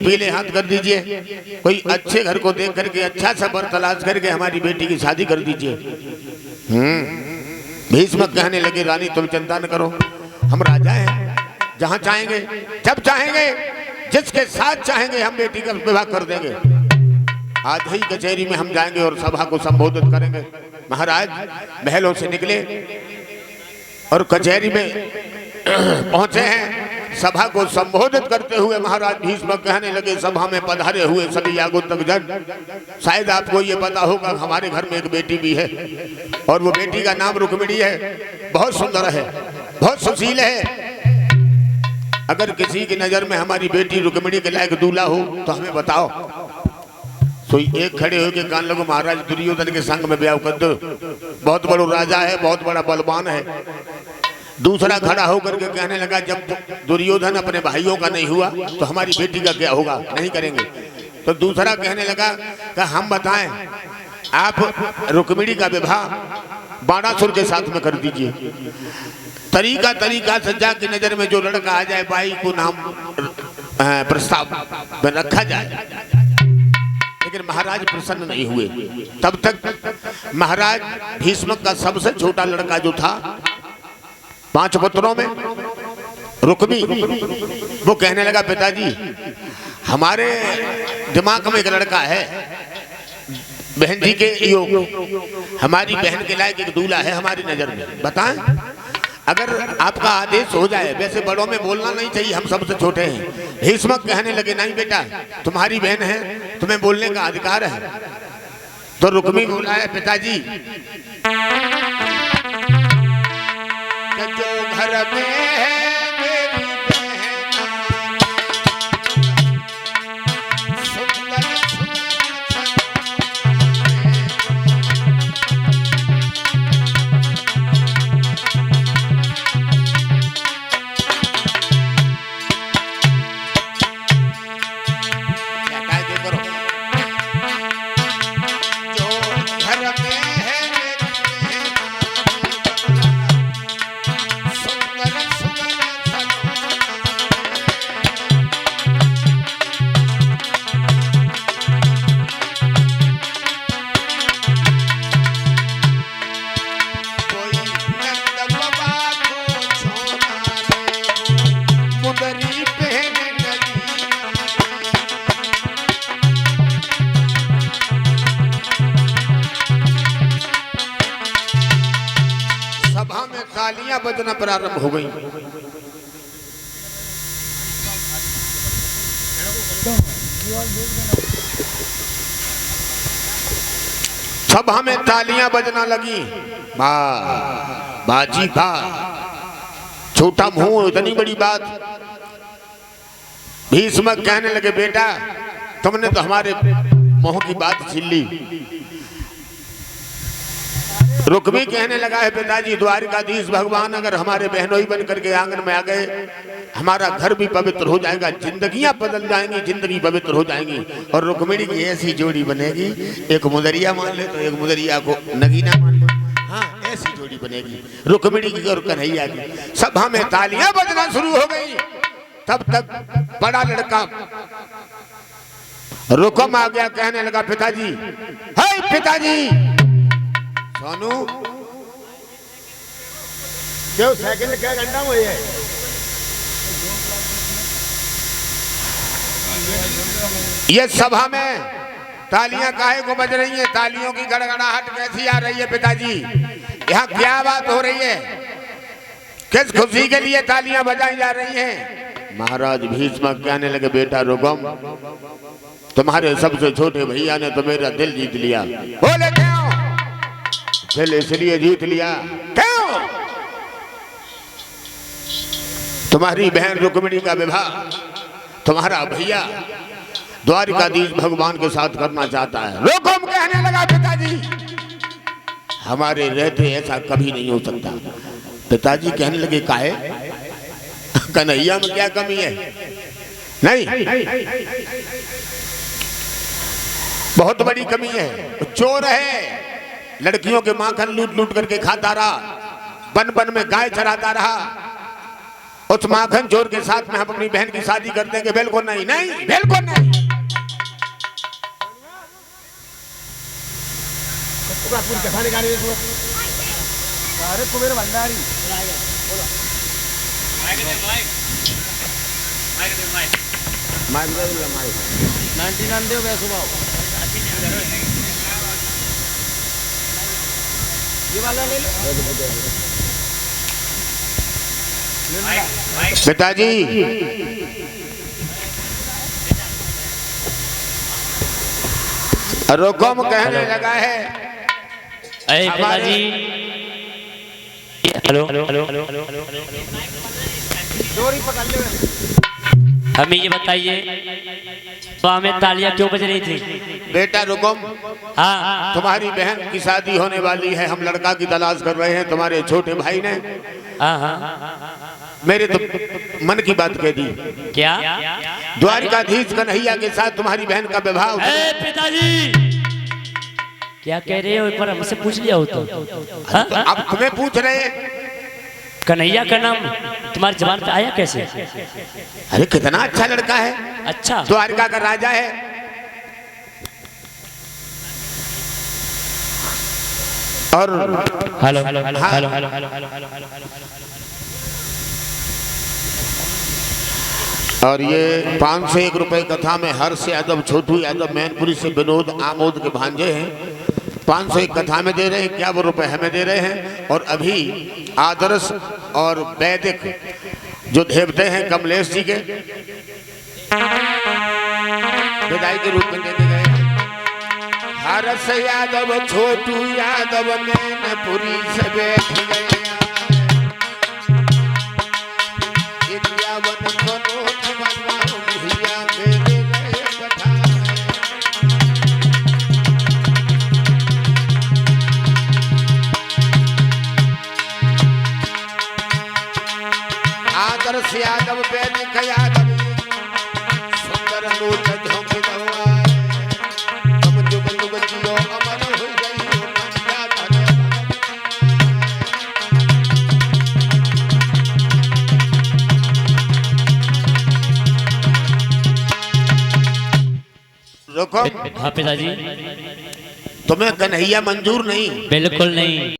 पीले हाथ कर दीजिए। कोई अच्छे घर को देख करके अच्छा सा वर तलाश करके हमारी बेटी की शादी कर दीजिए। भीष्म कहने लगे रानी तुम चिंता न करो, हम राजा हैं, जहां चाहेंगे जब चाहेंगे जिसके साथ चाहेंगे हम बेटी का विवाह कर देंगे। आज ही कचहरी में हम जाएंगे और सभा को संबोधित करेंगे। महाराज महलों से निकले और कचहरी में पहुंचे हैं। सभा को संबोधित करते हुए महाराज भीष्म कहने लगे सभा में पधारे हुए सभी आगंतुक जन, शायद आपको ये पता होगा हमारे घर में एक बेटी भी है और वो बेटी का नाम रुक्मिणी है। बहुत सुंदर है, बहुत सुशील है। अगर किसी की नजर में हमारी बेटी रुक्मिणी के लायक दूल्हा हो तो हमें बताओ। तो एक खड़े होकर कान लगो महाराज दुर्योधन के संग में ब्याह कर दो, बहुत बड़ा राजा है, बहुत बड़ा बलवान है। दूसरा खड़ा होकर के कहने लगा जब दुर्योधन अपने भाइयों का नहीं हुआ तो हमारी बेटी का क्या होगा, नहीं करेंगे। तो दूसरा कहने लगा कि हम बताएं आप रुक्मिणी का विवाह बाणासुर के साथ में कर दीजिए। तरीका सज्जा की नजर में जो लड़का आ जाए बाई को नाम प्रस्ताव में रखा जाए। लेकिन महाराज प्रसन्न नहीं हुए। तब तक महाराज भीष्म का सबसे छोटा लड़का जो था 5 पुत्रों में रुक्मी, वो कहने लगा पिताजी हमारे दिमाग में एक लड़का है, बहन जी के योग, हमारी बहन के लायक एक दूल्हा है हमारी नजर में, बताएं अगर आपका आदेश हो जाए। वैसे बड़ों में बोलना नहीं चाहिए, हम सबसे छोटे हैं। भीष्म कहने लगे नहीं बेटा तुम्हारी बहन है, तुम्हें बोलने का अधिकार है। तो रुक्मी बोला है पिताजी जो घर में है मेरी तालियां बजना प्रारंभ हो गई। सभा में तालियां बजना लगी। बाजी बा, छोटा मुंह इतनी बड़ी बात। भीष्म कहने लगे बेटा तुमने तो हमारे मुंह की बात छीन ली। रुक्मी कहने लगा है पिताजी द्वारिकाधीश भगवान अगर हमारे बहनोई बन करके आंगन में आ गए हमारा घर भी पवित्र हो जाएगा, जिंदगियां बदल जाएंगी, जिंदगी पवित्र हो जाएंगी। और रुक्मिणी की ऐसी जोड़ी बनेगी, एक मुदरिया मान ले तो एक मुदरिया को नगीना मान ले, हाँ ऐसी जोड़ी बनेगी रुक्मिणी की और कन्हैया की। सभा में तालियां बजना शुरू हो गई। तब तक बड़ा लड़का रुकम आ गया, कहने लगा पिताजी हाय पिताजी। सोनू क्यों सेकंड क्या घंटा में है? ये सभा में तालियां काहे को बज रही हैं? तालियों की गड़गड़ाहट कैसी आ रही है पिताजी? यहाँ क्या बात हो रही है? किस खुशी के लिए तालियां बजाई जा रही हैं? महाराज भीष्म कहने लगे बेटा रुकम तुम्हारे सबसे छोटे भैया ने तो मेरा दिल जीत लिया। बोले क्यों? दिल इसलिए जीत लिया क्यों? तुम्हारी बहन रुक्मिणी का विवाह तुम्हारा भैया द्वारिकाधीश भगवान के साथ करना चाहता है। रुकम कहने लगा पिताजी हमारे रहते ऐसा कभी नहीं हो सकता। पिताजी कहने लगे काहे? कन्हैया में क्या कमी है? नहीं बहुत बड़ी कमी है। चोर है, लड़कियों के माखन लूट लूट करके खाता रहा, बन बन में गाय चराता रहा उस माखन चोर के साथ में हम अपनी बहन की शादी कर देंगे? बिल्कुल नहीं, नहीं, बिल्कुल नहीं। अरे कुबेर भंडारी ये वाला ले लो पिताजी, रुकम कहने लगा है। अरे पिताजी, हेलो हेलो हेलो हेलो डोरी पकड़ ले। हमें ये बताइए, तो हमें तालियां क्यों बज रही थी? बेटा रुकम, हाँ, तुम्हारी बहन की शादी होने वाली है, हम लड़का की तलाश कर रहे हैं। तुम्हारे छोटे भाई ने हाँ, हाँ, मेरे तो मन की बात कह दी। क्या? द्वारिकाधीश कन्हैया के साथ तुम्हारी बहन का विवाह। अरे पिताजी, क्या कह रहे हो? एक बार हमसे पूछ लिया हो तो। हाँ? अब तुम्हें पूछ रहे हैं। कन्हैया का नाम तुम्हारी जबान पे आया कैसे? अरे कितना अच्छा लड़का है, अच्छा, द्वारिका का राजा है। और hello hello hello hello hello hello hello. और ये 501 रुपए कथा में हर्ष यादव, छोटू यादव, मैनपुरी से विनोद आमोद के भांजे हैं। 501 कथा में दे रहे हैं, 51 रुपए हमें दे रहे हैं। और अभी आदर्श और वैदिक जो देवते हैं कमलेश जी के विदाई के रूप में देते गए हैं। हर्ष यादव, छोटू यादव मैनपुरी से बैठ गए। आदर्श यादव, वैदिक यादव, सुंदर लोच झोंके दवाए, तुम जुग जुग जियो अमर हो गई हो पंजा धरे। रुको, हाँ पिताजी, तुम्हें कन्हैया मंजूर नहीं? बिल्कुल नहीं।